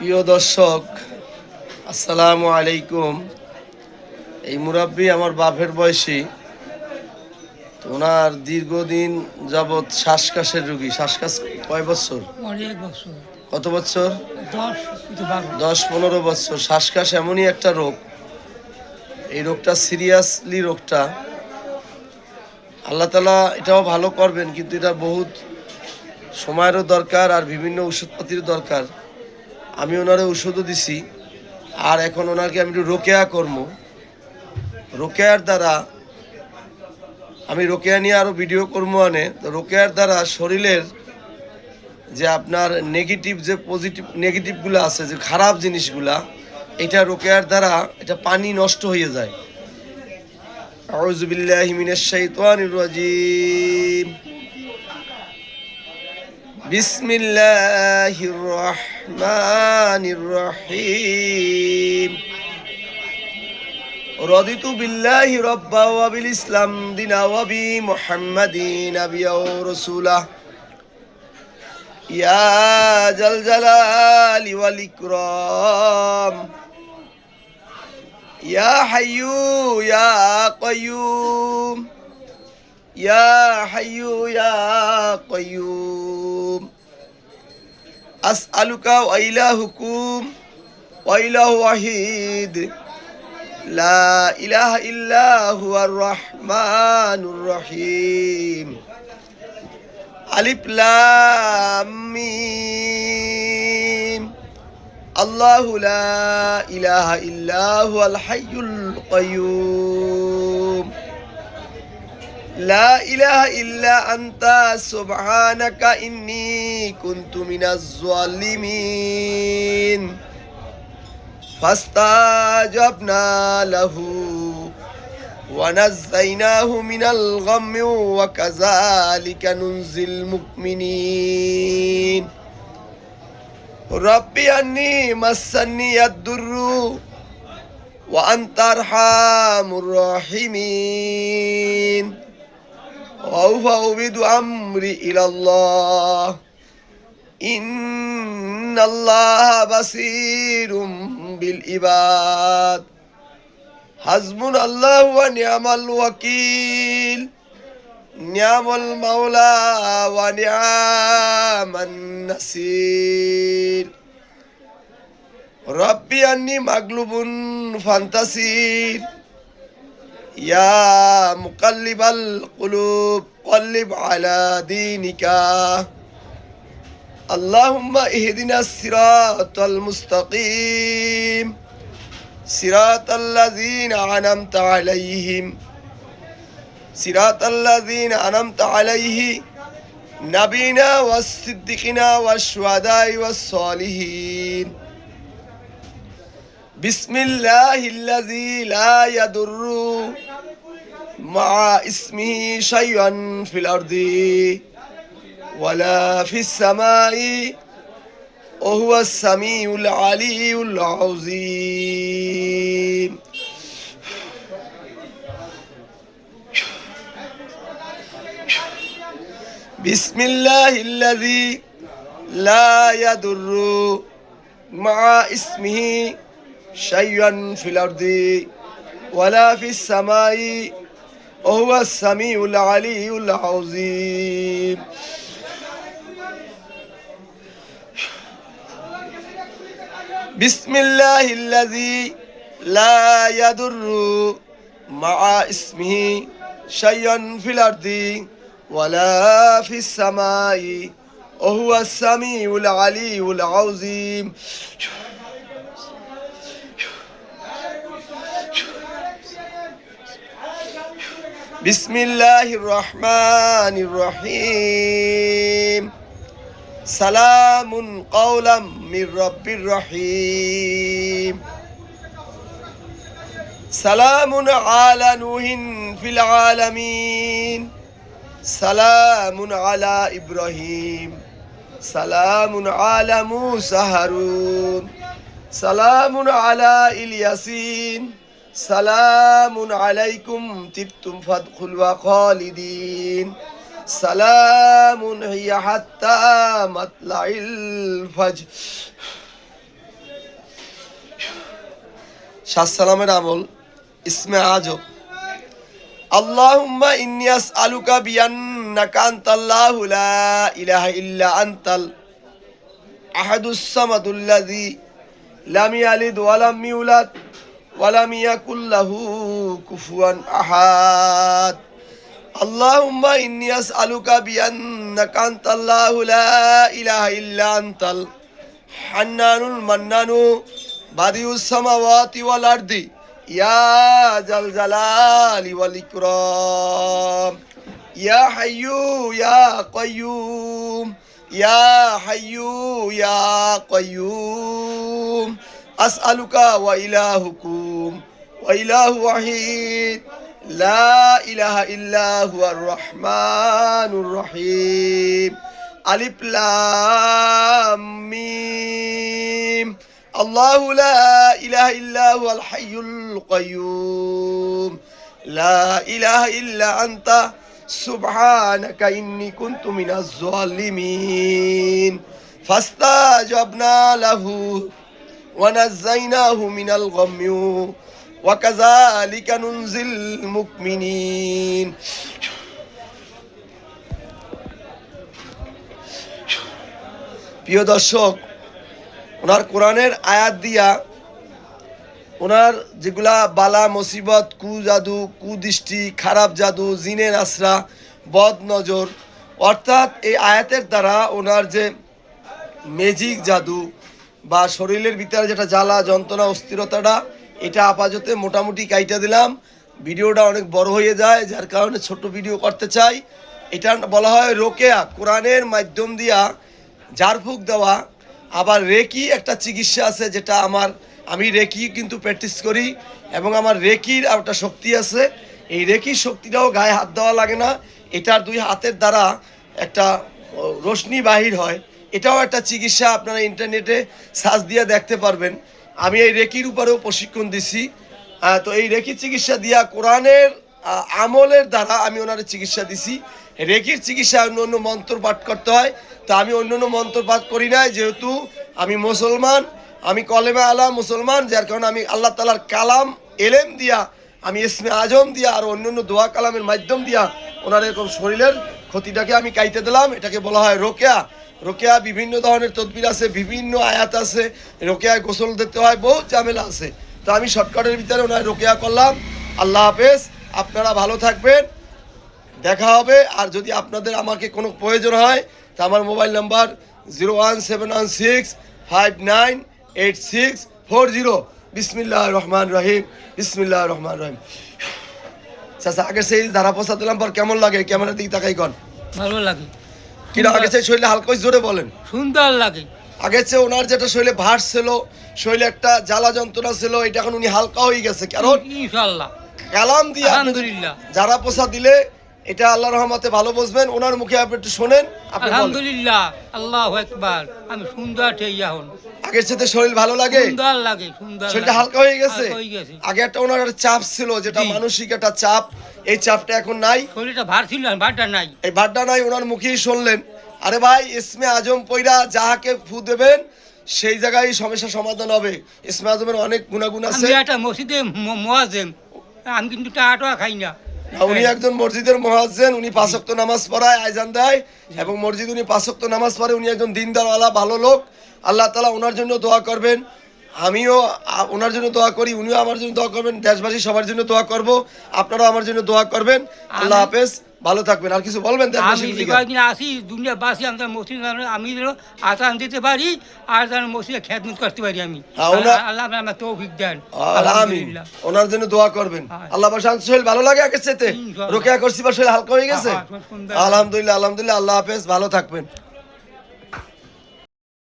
প্রিয় দর্শক, আসসালামু আলাইকুম। এই মুরাব্বি আমার বাপের বয়সী, তো ওনার দীর্ঘদিন যাবৎ শ্বাসকাশের রোগী। শ্বাসকাশ কয় বছর? অনেক বছর, কত বছর? 10 কি 12। 10-15 বছর। শ্বাসকাশ এমনই একটা রোগ, এই রোগটা সিরিয়াসলি রোগটা আল্লাহ তাআলা এটাও ভালো করবেন, কিন্তু এটা বহুত সময়েরও দরকার আর বিভিন্ন ওষুধপাতির দরকার। আমি ওনারে ওষুধও দিছি, আর এখন ওনাকে আমি একটু রোকেয়া করবো। রোকেয়ার দ্বারা আমি রোকেয়া নিয়ে আরও ভিডিও করবো। তো রোকেয়ার দ্বারা শরীরের যে আপনার নেগেটিভ, যে পজিটিভ নেগেটিভগুলো আছে, যে খারাপ জিনিসগুলা, এটা রোকেয়ার দ্বারা এটা পানি নষ্ট হয়ে যায়। আউযু বিল্লাহি মিনাশ শাইতানির রাজিম। বিসমিল্লাহির রহমানির রহিম। রাদিতু বিল্লাহি রাব্বা ওয়া বিল ইসলাম দিনা ওয়া বি মুহাম্মাদিন নাবিয়্যা ওয়া রাসূলা ইয়া জাল জালালি ওয়াল ইকরাম ইয়া হাইয়্যু ইয়া কাইয়্যুম ইয়া হাইয়্যু ইয়া কাইয়্যুম আসআলুকা ওয়া ইলাহুকুম ওয়া ইলাহু ওয়াহিদ লা ইলাহা ইল্লা হুয়ার রহমানুর রহিম। আলিফ লাম মিম। আল্লাহু লা ইলাহা ইল্লা হুয়াল হাইয়ুল কাইয়্যুম। লা ইলাহা ইল্লা আনতা সুবহানাকা ইন্নী কুনতু মিনাজ জালিমিন। فاستجبنا له ونجيناه من الغم وكذلك ننجي المؤمنين. ربي أني مسني الضر وأنت أرحم الراحمين. وأفوض أمري إلى الله إن الله بصير بالعباد. حسبنا الله ونعم الوكيل. نعم المولى ونعم النصير. ربي أني مغلوب فانتصر. يا مقلب القلوب قلب على دينك. اللهم اهدنا الصراط المستقيم صراط الذين أنعمت عليهم صراط الذين أنعمت عليهم نبينا والصديقين والشهداء والصالحين. بسم الله الذي لا يضر مع اسمه شيء في الأرض ولا في السماء وهو السميع العلي العظيم. بسم الله الذي لا يضر مع اسمه شيء في الأرض ولا في السماء وهو السميع العلي العظيم. بسم الله الذي لا يضر مع اسمه شيء في الأرض ولا في السماء وهو السميع العلي العظيم. بسم الله الرحمن الرحيم. سلام قولا من رب رحيم. سلام على نوح في العالمين. سلام على إبراهيم. سلام على موسى هارون. سلام على الياسين. سلام عليكم طبتم فادخلوا خالدين. সালামুন হিয়া হাত্তা মাতলাইল ফাজর। শাহ সালামের আমল ইসমে আজম। আল্লাহুম্মা ইন্নী আসআলুকা বিআন্নাকা আনতাল্লাহু লা ইলাহা ইল্লা আনতাল আহাদুস সামাদুল্লাযী লাম ইয়ালিদ ওয়া লাম ইউলাদ ওয়া লাম ইয়াকুল লাহু কুফুয়ান আহাদ। আল্লাহুম্মা ইন্নী আসআলুকা বিআন্নাকা আনতাল্লাহু লা ইলাহা ইল্লা আনতাল হান্নানুল মান্নানু বাদিউস সামাওয়াতি ওয়াল আরদি ইয়া জাল জালালি ওয়াল ইকরাম ইয়া হাইয়ু ইয়া কাইয়ুম ইয়া হাইয়ু ইয়া কাইয়ুম আসআলুকা ওয়া ইলাহুকুম ওয়া ইলাহু ওয়াহিদ লা ইলাহা ইল্লা হুয়ার রহমানুর রহিম। আলিফ লাম মিম। আল্লাহু লা ইলাহা ইল্লা হুয়াল হাইয়ুল কাইয়ুম লা ইলাহা ইল্লা আনতা সুবহানাকা ইন্নী কুনতু মিনাজ জালিমিন। ফাস্তাজাবনা লাহু ওয়া নাযায়নাহু মিনাল গাম্মি ওয়া কাযালিকা নুনজিল মুমিনিন। প্রিয় দর্শক, ওনার কোরআনের আয়াত দিয়া ওনার যেগুলা বালা মুসিবত, কুজাদু, কুদৃষ্টি, খারাপ জাদু, জিনের আশ্রা, বদ নজর, অর্থাৎ এই আয়াতের দ্বারা ওনার যে ম্যাজিক জাদু বা শরীরের ভিতরে যেটা জ্বালা যন্ত্রণা অস্থিরতাটা, এটা আপাতত মোটামুটি কাইটা দিলাম। ভিডিওটা অনেক বড় হয়ে যায়, যার কারণে ছোট ভিডিও করতে চাই। এটা বলা হয় রোকেয়া, কোরআনের মাধ্যম দিয়া ঝাড়ফুঁক দেওয়া। আবার রেকি একটা চিকিৎসা আছে, যেটা আমি রেকি কিন্তু প্র্যাকটিস করি এবং আমার রেকির একটা শক্তি আছে। এই রেকির শক্তিটাও গায়ে হাত দেওয়া লাগে না, এটার দুই হাতের দ্বারা একটা রশ্মি বাহির হয়। এটাও একটা চিকিৎসা, আপনারা ইন্টারনেটে সার্চ দিয়ে দেখতে পারবেন। আমি এই রেকির উপরেও প্রশিক্ষণ দিছি। তো এই রেকি চিকিৎসা দিয়া কোরআনের আমলের দ্বারা আমি ওনার চিকিৎসা দিছি। রেকির চিকিৎসা অন্য অন্য মন্ত্র পাঠ করতে হয়, তো আমি অন্য অন্য মন্ত্র পাঠ করি না, যেহেতু আমি মুসলমান, আমি কলেমা আলা মুসলমান, যার কারণে আমি আল্লাহ তাআলার কালাম এলেম দিয়া, আমি ইসমে আজম দিয়া আর অন্য অন্য দোয়া কালামের মাধ্যম দিয়া ওনার এরকম শরীরের ক্ষতিটাকে আমি কাইতে দিলাম। এটাকে বলা হয় রোকেয়া। রোকেয়া বিভিন্ন ধরনের তদবির আছে, বিভিন্ন আয়াত আছে, রোকেয়ায় গোসল দিতে হয়, বহুত ঝামেলা আছে। তো আমি শর্টকাটের ভিতরে ওনার রোকেয়া করলাম। আল্লাহ হাফেজ, আপনারা ভালো থাকবেন, দেখা হবে। আর যদি আপনাদের আমাকে কোনো প্রয়োজন হয় তা আমার মোবাইল নাম্বার 01716598640। বিসমিল্লাহির রহমানির রহিম, বিসমিল্লাহির রহমানির রহিম। চাচা, আগে সেই ধারা পোষা দিলাম পর কেমন লাগে? ক্যামেরার দিকে তাকাই কন। ভালো লাগে। কিনা আগে সেই শরীরে হালকা জোরে বলেন। সুন্দর লাগে। আগে চেয়ে ওনার যেটা শরীরে ভার ছিল, শরীরে একটা জ্বালা যন্ত্রণা ছিল, এটা এখন উনি হালকা হয়ে গেছে। কারণ ইনশাআল্লাহ কালাম দিয়ে আলহামদুলিল্লাহ যারা পোষা দিলে এটা আল্লাহর রহমতে ভালো বুঝবেন। ওনার মুখে আপনি একটু শোনেন। আলহামদুলিল্লাহ, আল্লাহু আকবার। আমি সুন্দর ঠেই এখন। আগের সাথে শরীর ভালো লাগে, সুন্দর লাগে, সুন্দর শরীরটা হালকা হয়ে গেছে। আগে একটা ওনার একটা চাপ ছিল, যেটা মানসিক একটা চাপ, এই চাপটা এখন নাই। শরীরটা ভার ছিল, ভারটা নাই, এই ভারটা নাই। ওনার মুখেই শুনলেন। আরে ভাই, ইসমে আজম পয়রা যাহাকে ফু দেবেন সেই জায়গায় সমস্যা সমাধান হবে। ইসমে আজমের অনেক গুণাগুণ আছে। আমি একটা মসজিদে মুয়াজ্জিন, আমি কিন্তু টাকা খাই না। উনি একজন মসজিদের মুয়াজ্জিন, উনি 5 ওয়াক্ত নামাজ পড়ায়, আযান দেয় এবং মসজিদে উনি 5 ওয়াক্ত নামাজ পড়ে। উনি একজন দিনদারওয়ালা ভালো লোক। আল্লাহ তাআলা ওনার জন্য দোয়া করবেন, আমিও ওনার জন্য দোয়া করি, উনিও আমার জন্য দোয়া করবেন, দেশবাসী সবার জন্য দোয়া করব, আপনারাও আমার জন্য দোয়া করবেন। আল্লাহ হাফেজ, ভালো থাকবেন। আর কিছু বলবেন? আমি যে কয়েকদিন আসি দুনিয়াবাসী, আমাদের মসজিদ আমি আজান দিতে পারি আর যেন মসজিদে খেদমত করতে পারি। আমি আল্লাহ আমার তৌফিক দেন। আলহামদুলিল্লাহ, ওনার জন্য দোয়া করবেন। আল্লাহ শান্ত শরীর ভালো লাগে আগের চাইতে? রোকেয়া করছি বা শরীর হালকা হয়ে গেছে? আলহামদুলিল্লাহ, আলহামদুলিল্লাহ। আল্লাহ হাফেজ, ভালো থাকবেন।